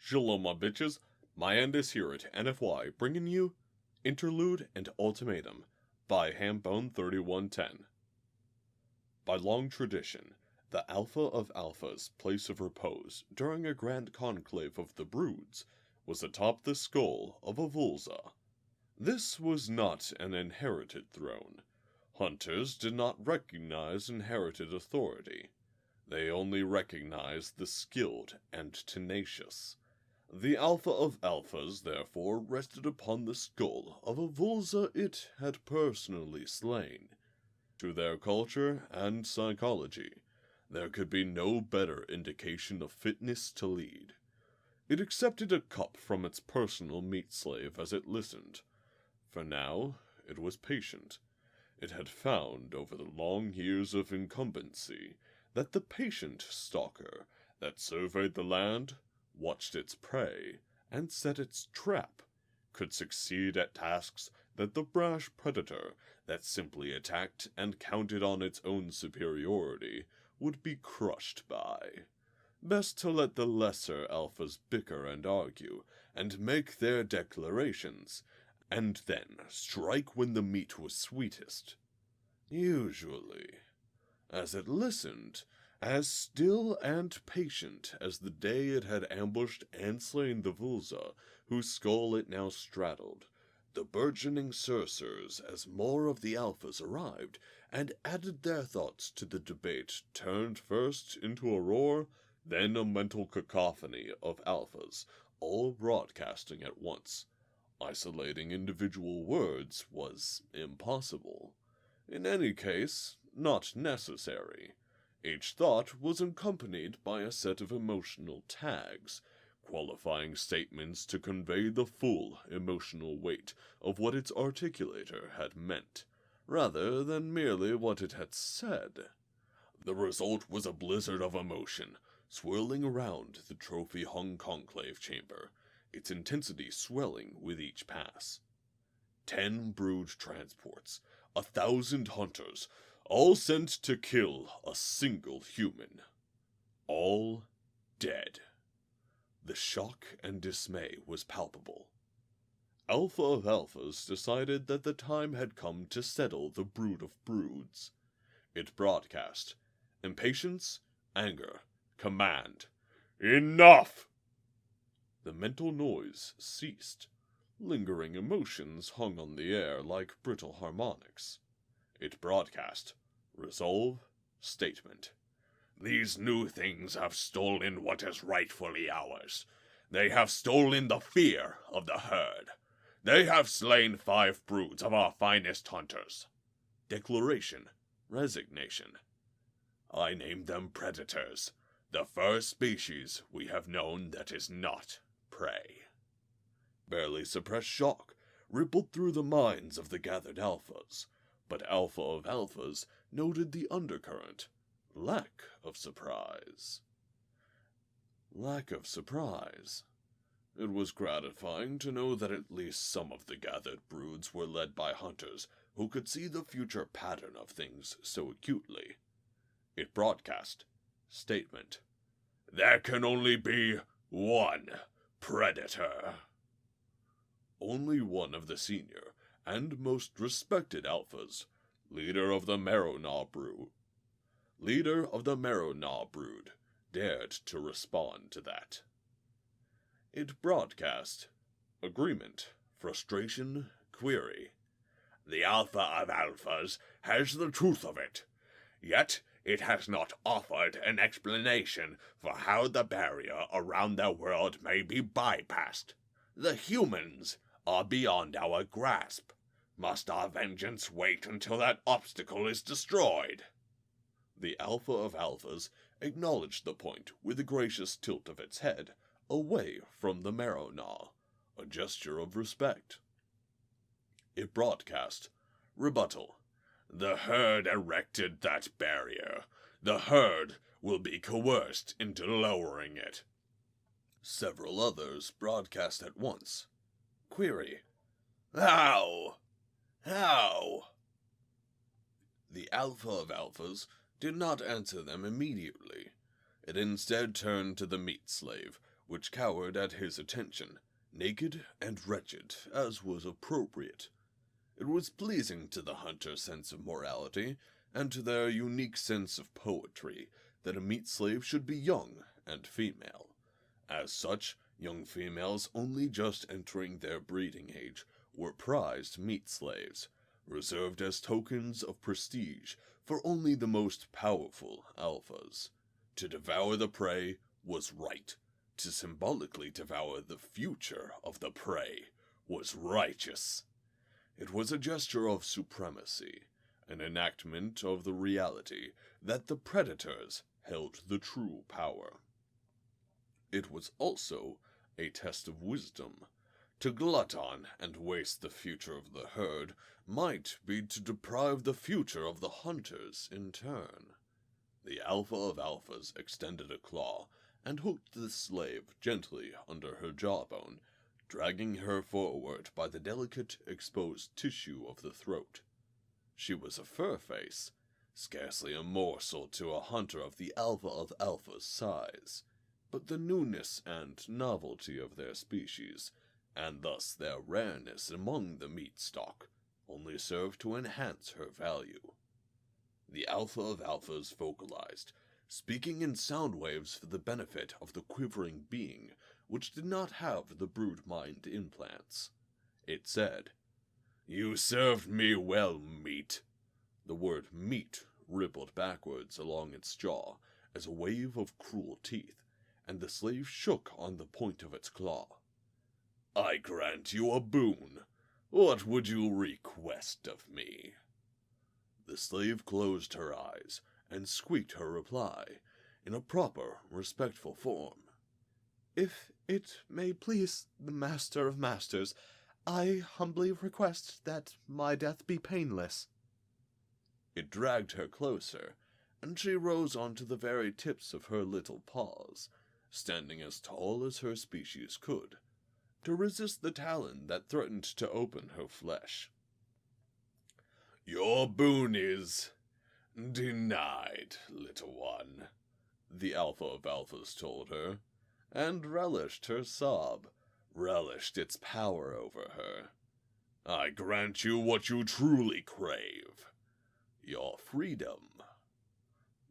Shalom, my bitches. My end is here at NFY, bringing you Interlude and Ultimatum by Hambone3110. By long tradition, the Alpha of Alpha's place of repose during a grand conclave of the broods was atop the skull of a Vulza. This was not an inherited throne. Hunters did not recognize inherited authority. They only recognized the skilled and tenacious. The Alpha of Alphas, therefore, rested upon the skull of a Vulza it had personally slain. To their culture and psychology, there could be no better indication of fitness to lead. It accepted a cup from its personal meat slave as it listened. For now, it was patient. It had found, over the long years of incumbency, that the patient stalker that surveyed the land, watched its prey, and set its trap, could succeed at tasks that the brash predator that simply attacked and counted on its own superiority would be crushed by. Best to let the lesser alphas bicker and argue, and make their declarations, and then strike when the meat was sweetest. Usually. As it listened, as still and patient as the day it had ambushed and slain the Vulza, whose skull it now straddled, the burgeoning Cercers, as more of the Alphas arrived and added their thoughts to the debate, turned first into a roar, then a mental cacophony of Alphas, all broadcasting at once. Isolating individual words was impossible. In any case, not necessary. Each thought was accompanied by a set of emotional tags, qualifying statements to convey the full emotional weight of what its articulator had meant, rather than merely what it had said. The result was a blizzard of emotion, swirling around the trophy-hung conclave chamber, its intensity swelling with each pass. 10 brood transports, 1,000 hunters, all sent to kill a single human. All dead. The shock and dismay was palpable. Alpha of Alphas decided that the time had come to settle the brood of broods. It broadcast impatience, anger, command. Enough! The mental noise ceased. Lingering emotions hung on the air like brittle harmonics. It broadcast resolve, statement. These new things have stolen what is rightfully ours. They have stolen the fear of the herd. They have slain 5 broods of our finest hunters. Declaration, resignation. I name them predators, the first species we have known that is not prey. Barely suppressed shock rippled through the minds of the gathered Alphas, but Alpha of Alphas noted the undercurrent. Lack of surprise. Lack of surprise. It was gratifying to know that at least some of the gathered broods were led by hunters who could see the future pattern of things so acutely. It broadcast statement. There can only be one predator. Only one of the senior and most respected Alphas, leader of the Marrow-Gnaw brood, dared to respond to that. It broadcast agreement, frustration, query. The Alpha of Alphas has the truth of it, yet it has not offered an explanation for how the barrier around their world may be bypassed. The humans are beyond our grasp. Must our vengeance wait until that obstacle is destroyed? The Alpha of Alphas acknowledged the point with a gracious tilt of its head away from the Marrow-Gnaw, a gesture of respect. It broadcast rebuttal. The herd erected that barrier. The herd will be coerced into lowering it. Several others broadcast at once. Query. How? How? The Alpha of Alphas did not answer them immediately. It instead turned to the meat slave, which cowered at his attention, naked and wretched, as was appropriate. It was pleasing to the hunter's sense of morality, and to their unique sense of poetry, that a meat slave should be young and female. As such, young females only just entering their breeding age were prized meat slaves, reserved as tokens of prestige for only the most powerful alphas. To devour the prey was right. To symbolically devour the future of the prey was righteous. It was a gesture of supremacy, an enactment of the reality that the predators held the true power. It was also a test of wisdom. To glut on and waste the future of the herd might be to deprive the future of the hunters in turn. The alpha of alphas extended a claw and hooked the slave gently under her jawbone, dragging her forward by the delicate, exposed tissue of the throat. She was a fur face, scarcely a morsel to a hunter of the alpha of alpha's size, but the newness and novelty of their species, and thus their rareness among the meat stock, only served to enhance her value. The alpha of alphas vocalized, speaking in sound waves for the benefit of the quivering being which did not have the brood mind implants. It said, "You served me well, meat." The word meat rippled backwards along its jaw as a wave of cruel teeth, and the slave shook on the point of its claw. "I grant you a boon. What would you request of me?" The slave closed her eyes and squeaked her reply, in a proper, respectful form. "If it may please the Master of Masters, I humbly request that my death be painless." It dragged her closer, and she rose onto the very tips of her little paws, standing as tall as her species could, to resist the talon that threatened to open her flesh. "Your boon is denied, little one," the alpha of alphas told her, and relished her sob, relished its power over her. "I grant you what you truly crave, your freedom."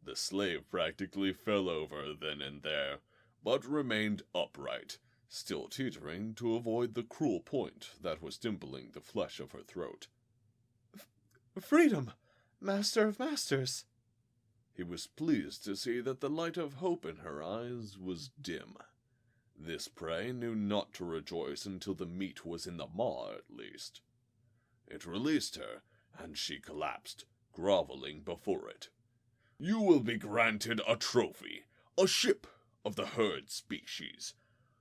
The slave practically fell over then and there, but remained upright, still teetering to avoid the cruel point that was dimpling the flesh of her throat. "Freedom, Master of Masters!" He was pleased to see that the light of hope in her eyes was dim. This prey knew not to rejoice until the meat was in the maw, at least. It released her, and she collapsed, groveling before it. "You will be granted a trophy, a ship of the herd species.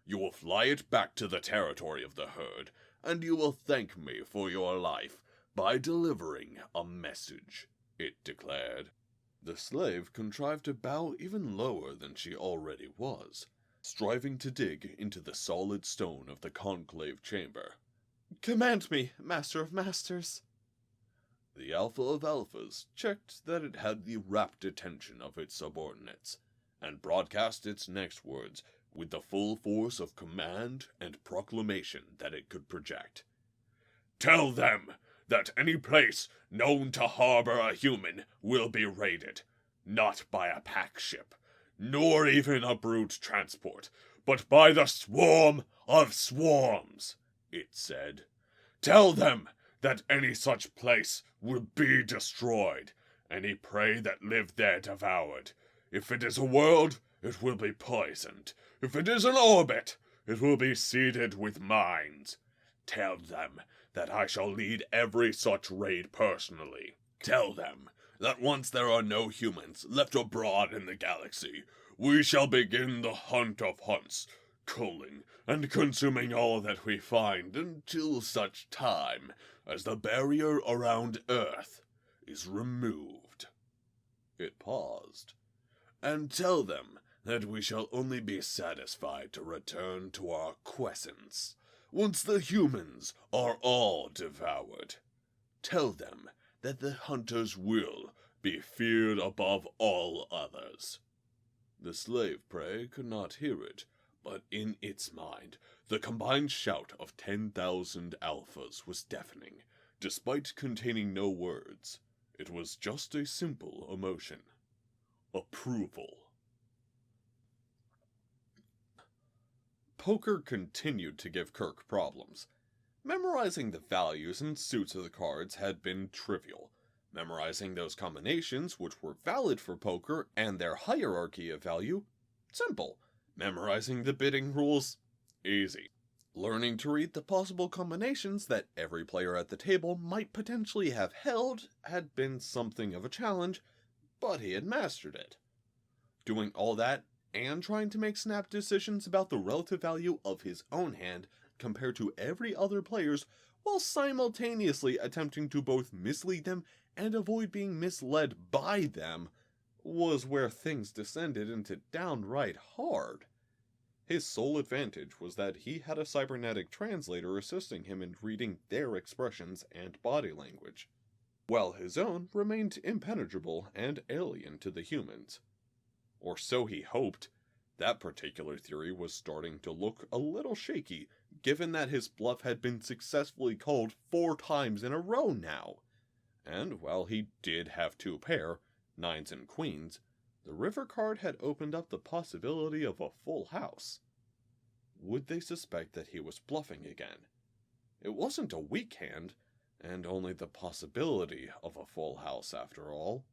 You will fly it back to the territory of the herd, and you will thank me for your life by delivering a message," it declared. The slave contrived to bow even lower than she already was, striving to dig into the solid stone of the conclave chamber. "Command me, Master of Masters!" The alpha of alphas checked that it had the rapt attention of its subordinates, and broadcast its next words with the full force of command and proclamation that it could project. "Tell them that any place known to harbor a human will be raided, not by a pack ship, nor even a brute transport, but by the swarm of swarms," it said. "Tell them that any such place will be destroyed, any prey that lived there devoured. If it is a world, it will be poisoned. If it is an orbit, it will be seeded with mines. Tell them that I shall lead every such raid personally. Tell them that once there are no humans left abroad in the galaxy, we shall begin the hunt of hunts, culling and consuming all that we find until such time as the barrier around Earth is removed." It paused. "And tell them that we shall only be satisfied to return to our quiescence once the humans are all devoured. Tell them that the hunters will be feared above all others." The slave prey could not hear it, But in its mind, the combined shout of 10,000 alphas was deafening, despite containing no words. It was just a simple emotion. Approval. Poker continued to give Kirk problems. Memorizing the values and suits of the cards had been trivial. Memorizing those combinations which were valid for poker and their hierarchy of value, simple. Memorizing the bidding rules, easy. Learning to read the possible combinations that every player at the table might potentially have held had been something of a challenge, but he had mastered it. Doing all that and trying to make snap decisions about the relative value of his own hand compared to every other player's while simultaneously attempting to both mislead them and avoid being misled by them was where things descended into downright hard. His sole advantage was that he had a cybernetic translator assisting him in reading their expressions and body language, while his own remained impenetrable and alien to the humans. Or so he hoped. That particular theory was starting to look a little shaky, given that his bluff had been successfully called 4 times in a row now. And while he did have 2 pair, 9s and queens, the river card had opened up the possibility of a full house. Would they suspect that he was bluffing again? It wasn't a weak hand, and only the possibility of a full house after all.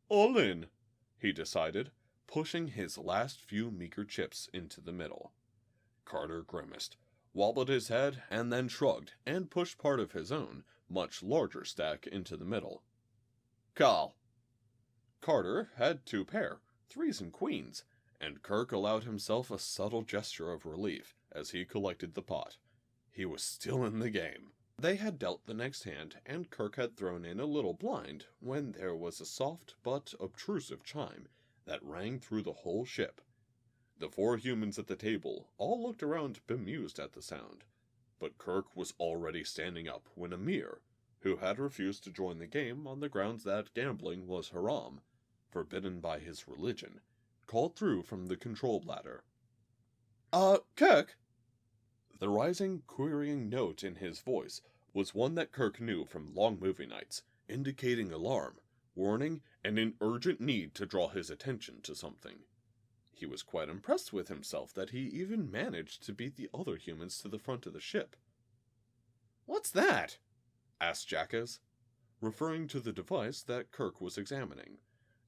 All in, he decided, pushing his last few meager chips into the middle. Carter grimaced, wobbled his head, and then shrugged and pushed part of his own, much larger stack into the middle. Call. Carter had 2 pair, 3s and queens, and Kirk allowed himself a subtle gesture of relief as he collected the pot. He was still in the game. They had dealt the next hand, and Kirk had thrown in a little blind when there was a soft but obtrusive chime that rang through the whole ship. The 4 humans at the table all looked around bemused at the sound, but Kirk was already standing up when Amir, who had refused to join the game on the grounds that gambling was haram, forbidden by his religion, called through from the control ladder. Kirk? The rising, querying note in his voice was one that Kirk knew from long movie nights, indicating alarm, warning, and an urgent need to draw his attention to something. He was quite impressed with himself that he even managed to beat the other humans to the front of the ship. What's that? Asked Jackas, referring to the device that Kirk was examining.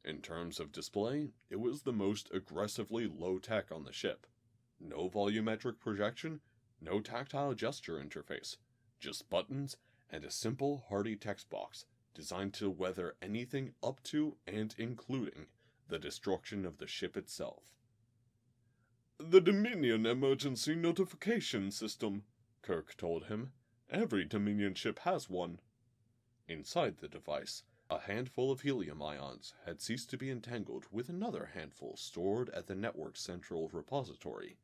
In terms of display, it was the most aggressively low-tech on the ship. No volumetric projection, no tactile gesture interface, just buttons and a simple, hardy text box designed to weather anything up to and including the destruction of the ship itself. The Dominion Emergency Notification System, Kirk told him. Every Dominion ship has one. Inside the device, a handful of helium ions had ceased to be entangled with another handful stored at the network's central repository.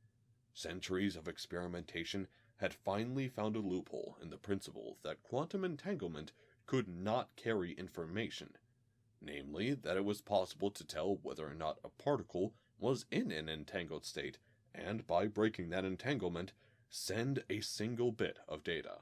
Centuries of experimentation had finally found a loophole in the principle that quantum entanglement could not carry information, namely that it was possible to tell whether or not a particle was in an entangled state, and by breaking that entanglement, send a single bit of data.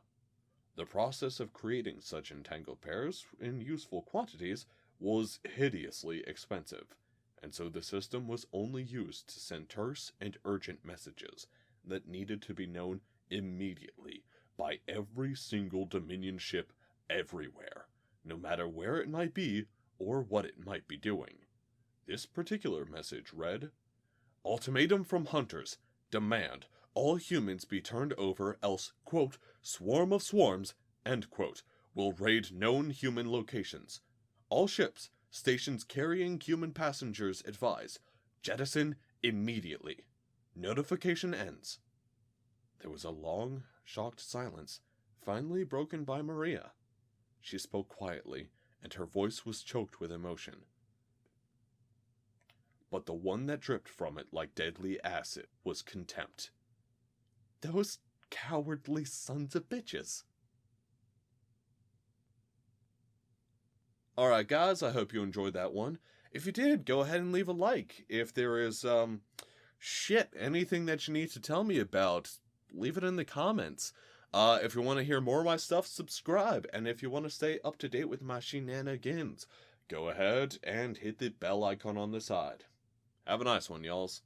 The process of creating such entangled pairs in useful quantities was hideously expensive, and so the system was only used to send terse and urgent messages that needed to be known immediately by every single Dominion ship everywhere, no matter where it might be or what it might be doing. This particular message read, Ultimatum from Hunters. Demand all humans be turned over else, quote, swarm of swarms, end quote, will raid known human locations. All ships, stations carrying human passengers advise, jettison immediately. Notification ends. There was a long, shocked silence, finally broken by Maria. She spoke quietly, and her voice was choked with emotion. But the one that dripped from it like deadly acid was contempt. Those cowardly sons of bitches. Alright guys, I hope you enjoyed that one. If you did, go ahead and leave a like. If there is shit, anything that you need to tell me about, leave it in the comments. If you want to hear more of my stuff, subscribe. And if you want to stay up to date with my shenanigans, go ahead and hit the bell icon on the side. Have a nice one, y'alls.